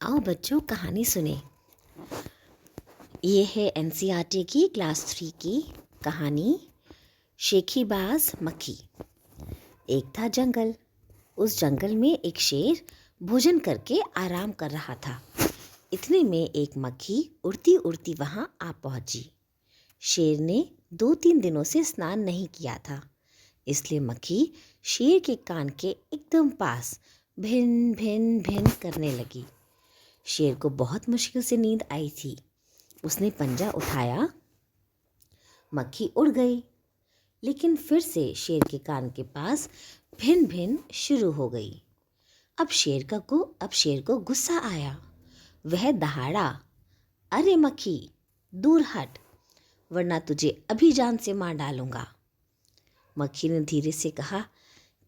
आओ बच्चों कहानी सुने। ये है एनसीईआरटी की क्लास 3 की कहानी शेखीबाज मक्खी। एक था जंगल। उस जंगल में एक शेर भोजन करके आराम कर रहा था। इतने में एक मक्खी उड़ती उड़ती वहां आ पहुंची। शेर ने 2-3 दिनों से स्नान नहीं किया था, इसलिए मक्खी शेर के कान के एकदम पास भिन भिन भिन करने लगी। शेर को बहुत मुश्किल से नींद आई थी। उसने पंजा उठाया, मक्खी उड़ गई, लेकिन फिर से शेर के कान के पास भिन भिन शुरू हो गई। अब शेर को गुस्सा आया। वह दहाड़ा, अरे मक्खी, दूर हट, वरना तुझे अभी जान से मार डालूंगा। मक्खी ने धीरे से कहा,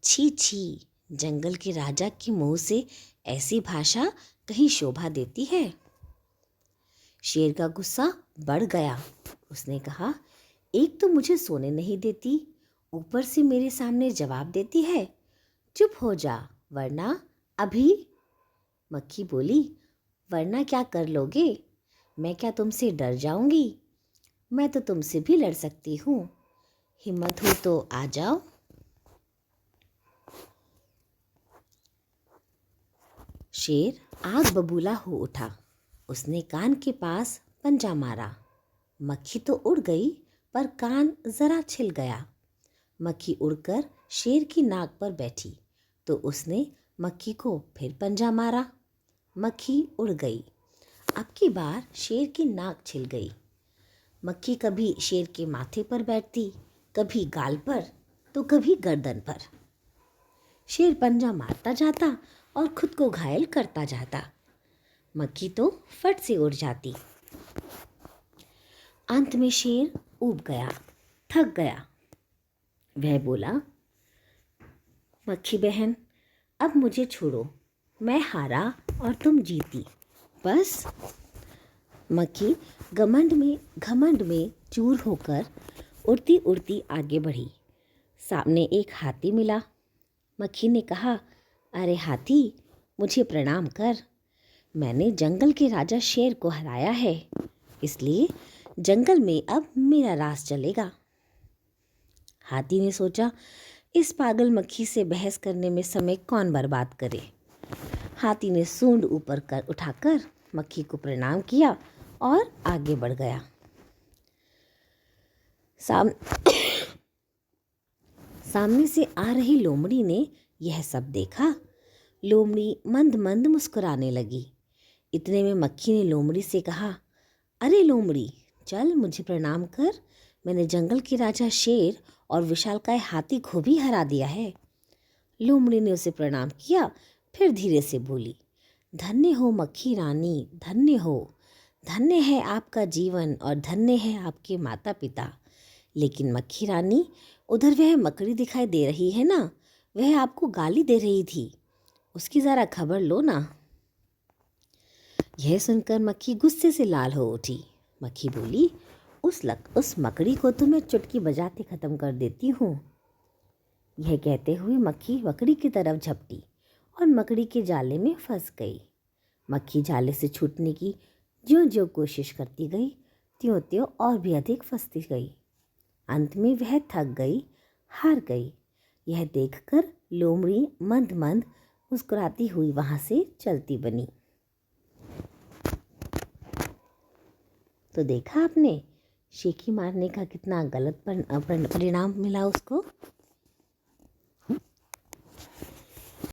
छी छी, जंगल के राजा के मुंह से ऐसी भाषा कहीं शोभा देती है। शेर का गुस्सा बढ़ गया। उसने कहा, एक तो मुझे सोने नहीं देती, ऊपर से मेरे सामने जवाब देती है। चुप हो जा, वरना अभी। मक्खी बोली, वरना क्या कर लोगे? मैं क्या तुमसे डर जाऊंगी? मैं तो तुमसे भी लड़ सकती हूँ। हिम्मत हो तो आ जाओ। शेर आग बबूला हो उठा। उसने कान के पास पंजा मारा। मक्खी तो उड़ गई, पर कान जरा छिल गया। मक्खी उड़कर शेर की नाक पर बैठी तो उसने मक्खी को फिर पंजा मारा। मक्खी उड़ गई। अब की बार शेर की नाक छिल गई। मक्खी कभी शेर के माथे पर बैठती, कभी गाल पर, तो कभी गर्दन पर। शेर पंजा मारता जाता और खुद को घायल करता जाता। मक्खी तो फट से उड़ जाती। अंत में शेर ऊब गया, थक गया। वह बोला, मक्खी बहन, अब मुझे छोड़ो, मैं हारा और तुम जीती, बस। मक्खी घमंड में चूर होकर उड़ती उड़ती आगे बढ़ी। सामने एक हाथी मिला। मक्खी ने कहा, अरे हाथी, मुझे प्रणाम कर। मैंने जंगल के राजा शेर को हराया है, इसलिए जंगल में अब मेरा राज चलेगा। हाथी ने सोचा, इस पागल मक्खी से बहस करने में समय कौन बर्बाद करे। हाथी ने सूंड ऊपर कर उठाकर मक्खी को प्रणाम किया और आगे बढ़ गया। सामने से आ रही लोमड़ी ने यह सब देखा। लोमड़ी मंद मंद मुस्कुराने लगी। इतने में मक्खी ने लोमड़ी से कहा, अरे लोमड़ी, चल मुझे प्रणाम कर। मैंने जंगल के राजा शेर और विशालकाय हाथी को भी हरा दिया है। लोमड़ी ने उसे प्रणाम किया, फिर धीरे से बोली, धन्य हो मक्खी रानी, धन्य हो। धन्य है आपका जीवन और धन्य है आपके माता पिता। लेकिन मक्खी रानी, उधर वह मकड़ी दिखाई दे रही है ना, वह आपको गाली दे रही थी, उसकी ज़रा खबर लो ना। यह सुनकर मक्खी गुस्से से लाल हो उठी। मक्खी बोली, उस मकड़ी को तो मैं चुटकी बजाते ख़त्म कर देती हूँ। यह कहते हुए मक्खी मकड़ी की तरफ झपटी और मकड़ी के जाले में फंस गई। मक्खी जाले से छूटने की ज्यों ज्यों कोशिश करती गई, त्यों त्यों और भी अधिक फंसती गई। अंत में वह थक गई, हार गई। यह देखकर लोमड़ी मंद मंद मुस्कुराती हुई वहाँ से चलती बनी। तो देखा आपने, शेखी मारने का कितना गलत परिणाम मिला उसको।